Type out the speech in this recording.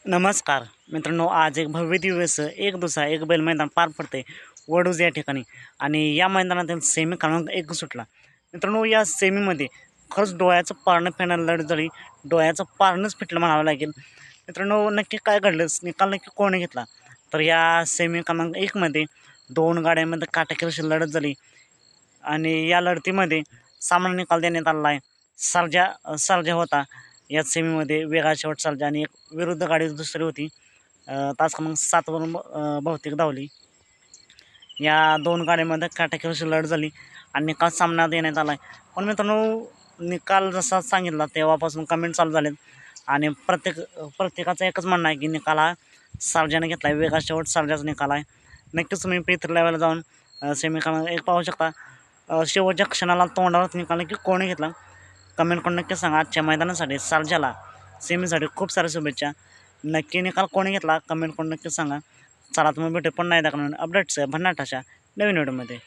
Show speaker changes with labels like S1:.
S1: नमस्कार मित्रांनो, आज एक भव्य दिवस एक दुसरा एक बैल मैदान पार पडते वडूज या ठिकाणी. आणि या मैदानातील सेमी क्रमांक 1 सुटला. मित्रांनो, या सेमीमध्ये खरंच डोळ्याचं पारणं फिरणारी लढत झाली. डोळ्याचं पारणंच फिटलं म्हणावं लागेल. मित्रांनो, नक्की काय घडलं, निकाल नक्की कोणी घेतला, तर या सेमी क्रमांक 1मध्ये 2 गाड्यांमध्ये काटेकोर अशी लढत झाली. आणि या लढतीमध्ये सामना निकाल देण्यात आलेला आहे. सर्जा होता या सेमीमध्ये, वेगळा शेवट सर्जा, आणि एक विरुद्ध गाडी दुसरी होती तास क्रमांक 7वरून बहुतेक धावली. या 2 गाड्यांमध्ये काटेकोर अशी लढत झाली आणि निकाल सामना देण्यात आला आहे. पण मित्रांनो, निकाल जसा सांगितला तेव्हापासून कमेंट चालू झालेत आणि प्रत्येकाचं एकच म्हणणं आहे की निकाल हा सर्जाने घेतला आहे. वेगळा शेवट सर्जाचा निकाल आहे. नक्कीच तुम्ही P3 लेवलला जाऊन सेमी क्रमांक 1 पाहू शकता. शेवटच्या क्षणाला तोंडावरच निकाल की कोणी घेतला, कमेंट करून नक्की सांगा. आजच्या मैदानासाठी सर्जाला सेमीसाठी खूप साऱ्या शुभेच्छा. नक्की निकाल कोणी घेतला कमेंट करून नक्की सांगा. चला, तुम्ही भेटू पण नाही दाखवणार अपडेट्स भन्नाट अशा नवीन व्हिडिओमध्ये.